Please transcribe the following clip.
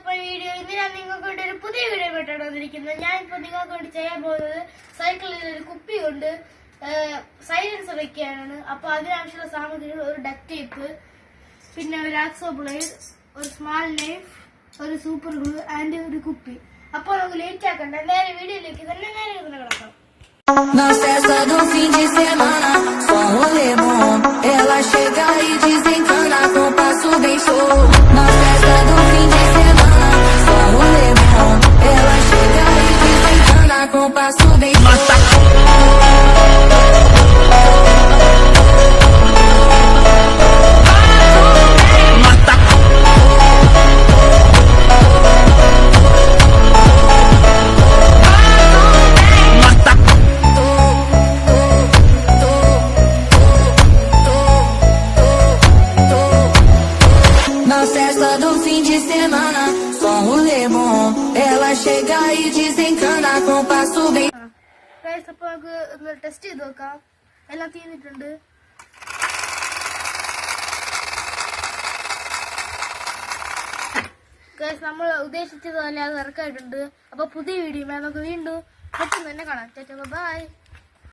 Video ഇന്ന് ഞാൻ നിങ്ങൾക്ക് വേണ്ടി ഒരു പുതിയ വീഡിയോ ആയിട്ടാണ് വന്നിരിക്കുന്നത്. ഞാനിപ്പോൾ നിങ്ങൾക്ക് വേണ്ടി ചെയ്യാൻ പോകുന്നത് സൈക്കിളിൽ ഒരു കുപ്പി കൊണ്ട് സൈലൻസർ വെക്കാനാണ്. അപ്പോൾ അതിനാവശ്യമുള്ള സാമഗ്രികൾ ഒരു ഡക്ട് ടേപ്പ്, പിന്നെ ഒരു ആക്സോ ബ്ലേഡ്, ഒരു സ്മാൾ നൈഫ്, ഒരു സൂപ്പർ ഗ്ലൂ ആൻഡ് ഒരു കുപ്പി. അപ്പോൾ നമുക്ക് ലേറ്റ് ആക്കണ്ട, നേരെ വീഡിയോയിലേക്ക് തന്നെ കിടക്കാം. Na festa do fim de semana, só um rolê bom. Ela chega e desencana com passo bem show. Na festa do fim de semana, só um rolê bom. Ela chega e desencana com passo bem show. Na festa do fim de semana, só um rolê bom. Ela chega e desencana com passo bem. അപ്പോൾ നമുക്ക് test ചെയ്ത് നോക്കാം. എല്ലാം തീർന്നിട്ടുണ്ട്. നമ്മൾ ഉദ്ദേശിച്ചതല്ല, അത് വർക്കായിട്ടുണ്ട്. അപ്പോൾ പുതിയ വീഡിയോ നമുക്ക് വീണ്ടും പെട്ടെന്ന് തന്നെ കാണാം. ബൈ.